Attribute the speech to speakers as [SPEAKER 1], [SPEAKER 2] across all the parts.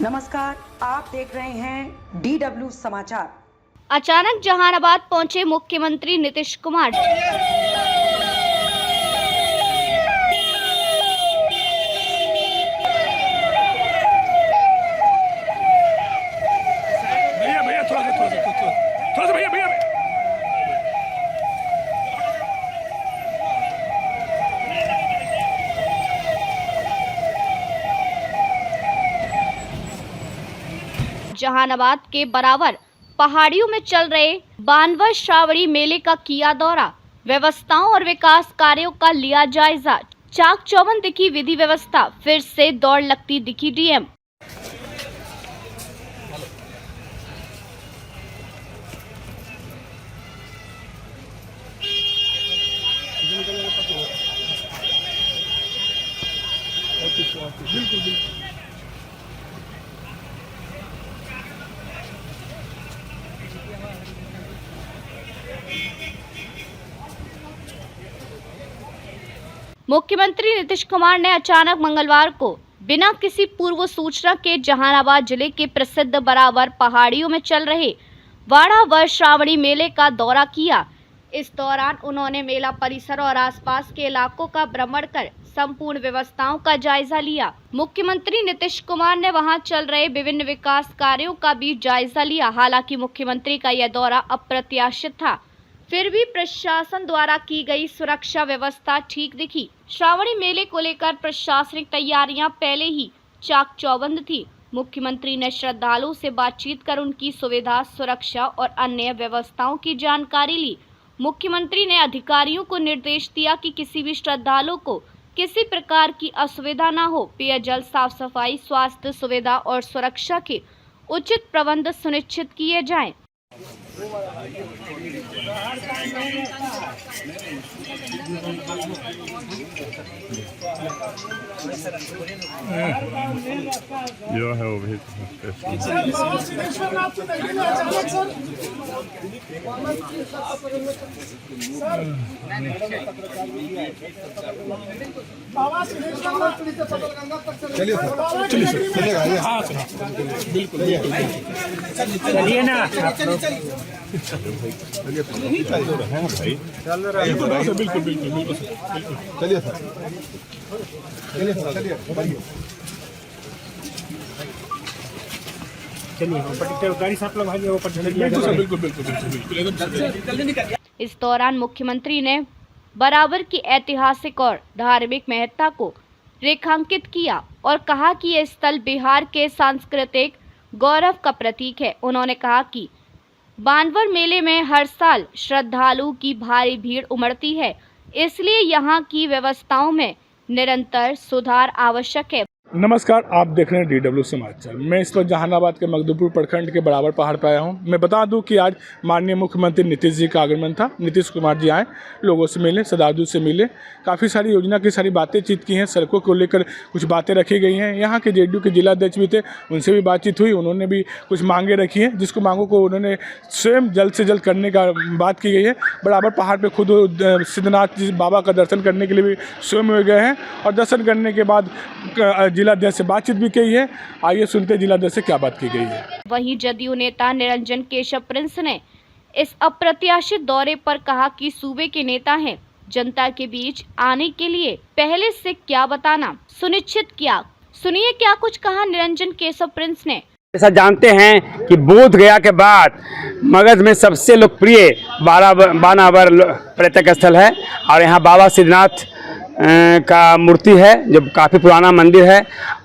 [SPEAKER 1] नमस्कार, आप देख रहे हैं DW समाचार।
[SPEAKER 2] अचानक जहानाबाद पहुंचे मुख्यमंत्री नीतीश कुमार।
[SPEAKER 3] भैया थोड़ा सा भैया
[SPEAKER 2] जहानाबाद के बराबर पहाड़ियों में चल रहे बानवर श्रावणी मेले का किया दौरा, व्यवस्थाओं और विकास कार्यों का लिया जायजा। चाक चौबंद दिखी विधि व्यवस्था, फिर से दौड़ लगती दिखी डीएम। मुख्यमंत्री नीतीश कुमार ने अचानक मंगलवार को बिना किसी पूर्व सूचना के जहानाबाद जिले के प्रसिद्ध बराबर पहाड़ियों में चल रहे वाड़ा वर्ष श्रावणी मेले का दौरा किया। इस दौरान उन्होंने मेला परिसर और आसपास के इलाकों का भ्रमण कर संपूर्ण व्यवस्थाओं का जायजा लिया। मुख्यमंत्री नीतीश कुमार ने वहां चल रहे विभिन्न विकास कार्यों का भी जायजा लिया। हालांकि मुख्यमंत्री का यह दौरा अप्रत्याशित था, फिर भी प्रशासन द्वारा की गई सुरक्षा व्यवस्था ठीक दिखी। श्रावणी मेले को लेकर प्रशासनिक तैयारियां पहले ही चाक चौबंद थी। मुख्यमंत्री ने श्रद्धालुओं से बातचीत कर उनकी सुविधा, सुरक्षा और अन्य व्यवस्थाओं की जानकारी ली। मुख्यमंत्री ने अधिकारियों को निर्देश दिया कि किसी भी श्रद्धालु को किसी प्रकार की असुविधा न हो। पेयजल, साफ सफाई, स्वास्थ्य सुविधा और सुरक्षा के उचित प्रबंध सुनिश्चित किए जाएं।
[SPEAKER 3] जो है वो भी
[SPEAKER 4] चलिए ना
[SPEAKER 3] बिल्कुल
[SPEAKER 4] चलिए सर, चलिए गाड़ी साफ लगा बिल्कुल।
[SPEAKER 2] इस दौरान मुख्यमंत्री ने बराबर की ऐतिहासिक और धार्मिक महत्ता को रेखांकित किया और कहा कि यह स्थल बिहार के सांस्कृतिक गौरव का प्रतीक है। उन्होंने कहा कि बानवर मेले में हर साल श्रद्धालु की भारी भीड़ उमड़ती है, इसलिए यहाँ की व्यवस्थाओं में निरंतर सुधार आवश्यक है।
[SPEAKER 3] नमस्कार, आप देख रहे हैं DW समाचार। मैं इस वक्त जहानाबाद के मखदूमपुर प्रखंड के बराबर पहाड़ पर आया हूं। मैं बता दूं कि आज माननीय मुख्यमंत्री नीतीश जी का आगमन था। नीतीश कुमार जी आए, लोगों से मिले, श्रद्धालुओं से मिले, काफ़ी सारी योजना की सारी बातें चीत की हैं। सड़कों को लेकर कुछ बातें रखी गई हैं। यहाँ के JDU के जिला अध्यक्ष भी थे, उनसे भी बातचीत हुई। उन्होंने भी कुछ मांगे रखी हैं, जिसको मांगों को उन्होंने स्वयं जल्द से जल्द करने का बात की गई है। बराबर पहाड़ पर खुद सिद्धनाथ जी बाबा का दर्शन करने के लिए भी स्वयं गए हैं और दर्शन करने के बाद जिला अध्यक्ष से बातचीत भी की है। आइए सुनते जिला अध्यक्ष से क्या बात की गई है।
[SPEAKER 2] वहीं जदयू नेता निरंजन केशव प्रिंस ने इस अप्रत्याशित दौरे पर कहा कि सूबे के नेता हैं, जनता के बीच आने के लिए पहले से क्या बताना सुनिश्चित किया। सुनिए क्या कुछ कहा निरंजन केशव प्रिंस ने।
[SPEAKER 5] ऐसा जानते हैं कि बोध गया के बाद मगध में सबसे लोकप्रिय बानावर पर्यटक स्थल है और यहाँ बाबा सिद्धनाथ का मूर्ति है, जो काफ़ी पुराना मंदिर है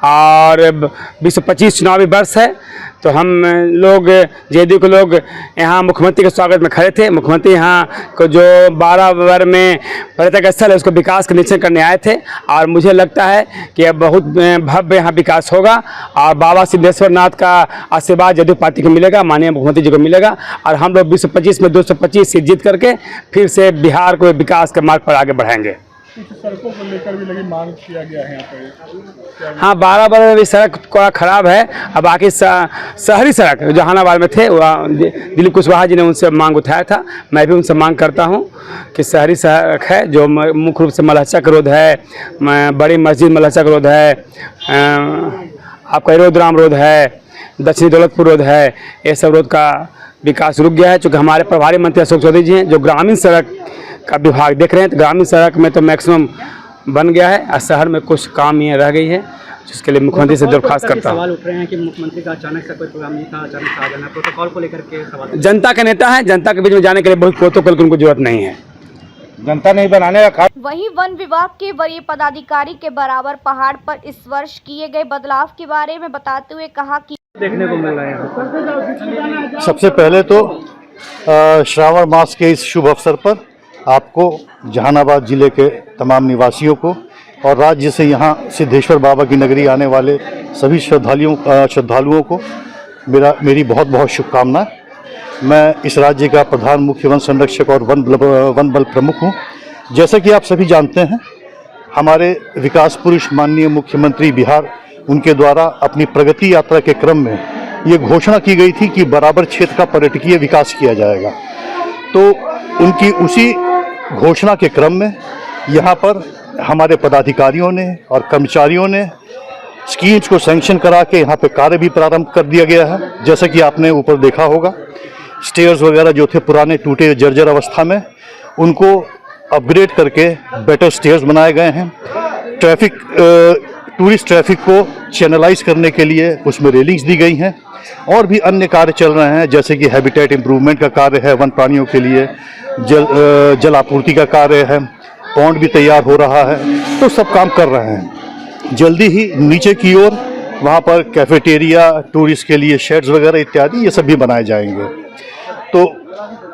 [SPEAKER 5] और 2025 चुनावी वर्ष है। तो हम लोग JDU के लोग यहाँ मुख्यमंत्री के स्वागत में खड़े थे। मुख्यमंत्री यहाँ को जो 12 वर्ष में पर्यटक स्थल है उसको विकास का निरीक्षण करने आए थे और मुझे लगता है कि अब बहुत भव्य यहाँ विकास होगा और बाबा सिद्धेश्वर नाथ का आशीर्वाद JDU पार्टी को मिलेगा, माननीय मुख्यमंत्री जी को मिलेगा और हम लोग 2025 में 225 सीट जीत करके फिर से बिहार को विकास के मार्ग पर आगे बढ़ाएंगे।
[SPEAKER 3] सड़कों को लेकर भी लगी मांग किया गया है यहाँ पर।
[SPEAKER 5] हाँ, बाराबर में भी सड़क थोड़ा खराब है। अब बाकी शहरी सड़क जहानाबाद में थे, दिलीप कुशवाहा जी ने उनसे मांग उठाया था। मैं भी उनसे मांग करता हूँ कि शहरी सड़क है जो मुख्य रूप से मलहचा रोड है, बड़ी मस्जिद मलहचा रोड है आपका रोदराम रोड है, दक्षिणी दौलतपुर रोड है, ये सब रोड का विकास रुक गया है। चूँकि हमारे प्रभारी मंत्री अशोक चौधरी जी हैं जो ग्रामीण सड़क का विभाग देख रहे हैं, तो ग्रामीण सड़क में तो मैक्सिमम बन गया है और शहर में कुछ काम ये रह गई है, जिसके लिए मुख्यमंत्री से दरख्वास्त करता हूँ।
[SPEAKER 6] सवाल उठ रहे हैं कि मुख्यमंत्री का अचानक से कोई प्रोग्राम नहीं था, अचानक से आ जाना, प्रोटोकॉल को लेकर के सवाल।
[SPEAKER 5] जनता के नेता है, जनता के बीच में जाने के लिए बहुत प्रोटोकॉल की उनको जरूरत नहीं है, जनता नहीं बनाने का।
[SPEAKER 2] वहीं वन विभाग के वरीय पदाधिकारी के बराबर पहाड़ पर इस वर्ष किए गए बदलाव के बारे में बताते हुए कहा कि
[SPEAKER 6] देखने को मिल रहा है।
[SPEAKER 7] सबसे पहले तो श्रावण मास के इस शुभ अवसर पर आपको, जहानाबाद जिले के तमाम निवासियों को और राज्य से यहाँ सिद्धेश्वर बाबा की नगरी आने वाले सभी श्रद्धालुओं को मेरी बहुत बहुत शुभकामनाएं। मैं इस राज्य का प्रधान मुख्य वन संरक्षक और वन बल प्रमुख हूँ। जैसा कि आप सभी जानते हैं, हमारे विकास पुरुष माननीय मुख्यमंत्री बिहार, उनके द्वारा अपनी प्रगति यात्रा के क्रम में ये घोषणा की गई थी कि बराबर क्षेत्र का पर्यटकीय विकास किया जाएगा। तो उनकी उसी घोषणा के क्रम में यहाँ पर हमारे पदाधिकारियों ने और कर्मचारियों ने स्कीम्स को सैंक्शन करा के यहाँ पे कार्य भी प्रारंभ कर दिया गया है। जैसा कि आपने ऊपर देखा होगा, स्टेयर्स वगैरह जो थे पुराने टूटे जर्जर अवस्था में, उनको अपग्रेड करके बेटर स्टेयर्स बनाए गए हैं। टूरिस्ट ट्रैफिक को चैनलाइज करने के लिए उसमें रेलिंग्स दी गई हैं और भी अन्य कार्य चल रहे हैं, जैसे कि हैबिटेट इम्प्रूवमेंट का कार्य है, वन प्राणियों के लिए जल आपूर्ति का कार्य है, पॉन्ड भी तैयार हो रहा है। तो सब काम कर रहे हैं। जल्दी ही नीचे की ओर वहाँ पर कैफेटेरिया, टूरिस्ट के लिए शेड्स वगैरह इत्यादि ये सब भी बनाए जाएंगे। तो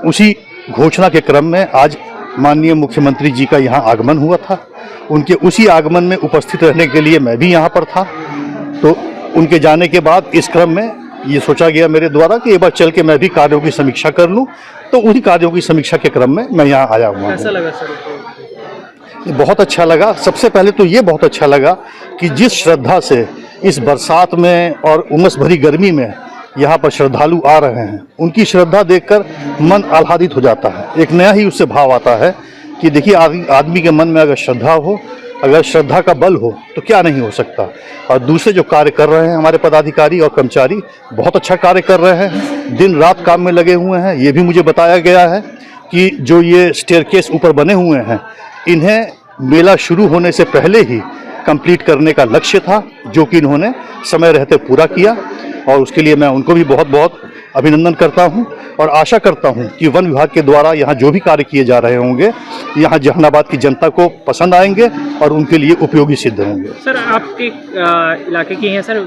[SPEAKER 7] उसी घोषणा के क्रम में आज माननीय मुख्यमंत्री जी का यहाँ आगमन हुआ था। उनके उसी आगमन में उपस्थित रहने के लिए मैं भी यहाँ पर था। तो उनके जाने के बाद इस क्रम में ये सोचा गया मेरे द्वारा कि एक बार चल के मैं भी कार्यों की समीक्षा कर लूँ। तो उन्हीं कार्यों की समीक्षा के क्रम में मैं यहाँ आया हुआ हूँ।
[SPEAKER 6] कैसा लगा सर?
[SPEAKER 7] बहुत अच्छा लगा। सबसे पहले तो ये बहुत अच्छा लगा कि जिस श्रद्धा से इस बरसात में और उमस भरी गर्मी में यहाँ पर श्रद्धालु आ रहे हैं, उनकी श्रद्धा देखकर मन आह्लादित हो जाता है। एक नया ही उससे भाव आता है कि देखिए, आदमी के मन में अगर श्रद्धा हो, अगर श्रद्धा का बल हो तो क्या नहीं हो सकता। और दूसरे जो कार्य कर रहे हैं हमारे पदाधिकारी और कर्मचारी, बहुत अच्छा कार्य कर रहे हैं, दिन रात काम में लगे हुए हैं। ये भी मुझे बताया गया है कि जो ये स्टेयरकेस ऊपर बने हुए हैं, इन्हें मेला शुरू होने से पहले ही कंप्लीट करने का लक्ष्य था, जो कि इन्होंने समय रहते पूरा किया। और उसके लिए मैं उनको भी बहुत बहुत अभिनंदन करता हूं और आशा करता हूं कि वन विभाग के द्वारा यहाँ जो भी कार्य किए जा रहे होंगे, यहाँ जहानाबाद की जनता को पसंद आएंगे और उनके लिए उपयोगी सिद्ध होंगे।
[SPEAKER 6] सर, आपके इलाके की है सर,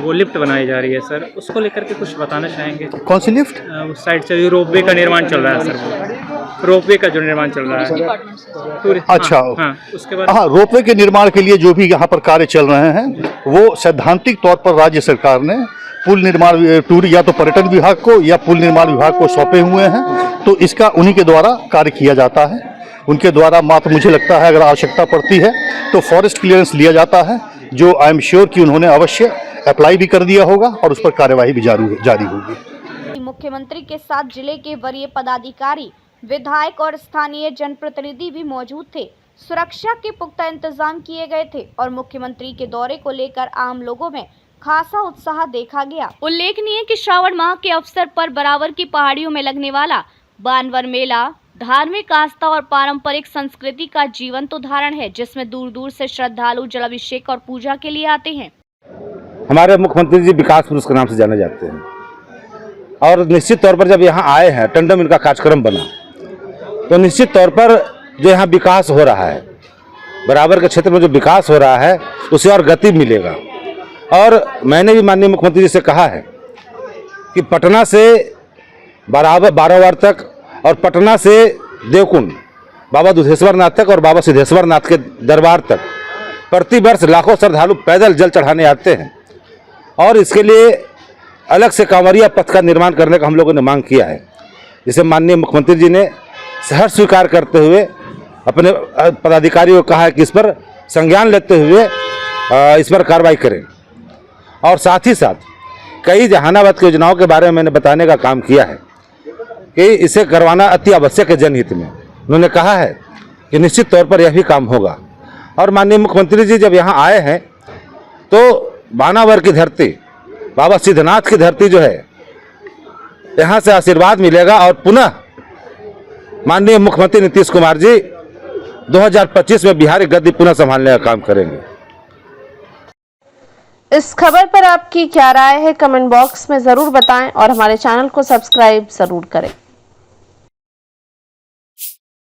[SPEAKER 6] वो लिफ्ट बनाई जा रही है सर, उसको लेकर के कुछ बताना चाहेंगे?
[SPEAKER 7] कौन सी लिफ्ट?
[SPEAKER 6] उस साइड से रोपवे का निर्माण चल रहा है सर, रोपवे का जो निर्माण चल रहा है।
[SPEAKER 7] अच्छा,
[SPEAKER 6] हाँ, उसके बाद
[SPEAKER 7] हाँ, रोपवे के निर्माण के लिए जो भी यहाँ पर कार्य चल रहे हैं, वो सैद्धांतिक तौर पर राज्य सरकार ने पुल निर्माण या तो पर्यटन विभाग को या पुल निर्माण विभाग को सौंपे हुए हैं। तो इसका उन्हीं के द्वारा कार्य किया जाता है। उनके द्वारा मात्र मुझे लगता है अगर आवश्यकता पड़ती है तो फॉरेस्ट क्लियरेंस लिया जाता है, जो आई एम श्योर कि उन्होंने अवश्य अप्लाई भी कर दिया होगा और उस पर कार्यवाही भी जारी होगी।
[SPEAKER 2] मुख्यमंत्री के साथ जिले के वरीय पदाधिकारी, विधायक और स्थानीय जनप्रतिनिधि भी मौजूद थे। सुरक्षा के पुख्ता इंतजाम किए गए थे और मुख्यमंत्री के दौरे को लेकर आम लोगों में खासा उत्साह देखा गया। उल्लेखनीय है कि श्रावण माह के अवसर पर बराबर की पहाड़ियों में लगने वाला बानवर मेला धार्मिक आस्था और पारंपरिक संस्कृति का जीवंत उदाहरण है, जिसमें दूर दूर से श्रद्धालु जलाभिषेक और पूजा के लिए आते हैं।
[SPEAKER 8] हमारे मुख्यमंत्री जी विकास पुरुष के नाम से जाने जाते हैं और निश्चित तौर पर जब यहाँ आए हैं, टंडम इनका कार्यक्रम बना, तो निश्चित तौर पर जो यहाँ विकास हो रहा है, बराबर के क्षेत्र में जो विकास हो रहा है, उसे और गति मिलेगा। और मैंने भी माननीय मुख्यमंत्री जी से कहा है कि पटना से बारावर तक और पटना से देवकुंड, बाबा दुधेश्वर नाथ तक और बाबा सिद्धेश्वर नाथ के दरबार तक प्रतिवर्ष लाखों श्रद्धालु पैदल जल चढ़ाने आते हैं। और इसके लिए अलग से कांवरिया पथ का निर्माण करने का हम लोगों ने मांग किया है, जिसे माननीय मुख्यमंत्री जी ने सहर्ष स्वीकार करते हुए अपने पदाधिकारियों को कहा है कि इस पर संज्ञान लेते हुए इस पर कार्रवाई करें। और साथ ही साथ कई जहानाबाद की योजनाओं के बारे में मैंने बताने का काम किया है कि इसे करवाना अति आवश्यक है जनहित में। उन्होंने कहा है कि निश्चित तौर पर यह भी काम होगा। और माननीय मुख्यमंत्री जी जब यहाँ आए हैं तो बानावर की धरती, बाबा सिद्धनाथ की धरती जो है, यहाँ से आशीर्वाद मिलेगा और पुनः माननीय मुख्यमंत्री नीतीश कुमार जी 2025 में बिहार की गद्दी पुनः संभालने का काम करेंगे।
[SPEAKER 9] इस खबर पर आपकी क्या राय है, कमेंट बॉक्स में जरूर बताएं और हमारे चैनल को सब्सक्राइब जरूर करें।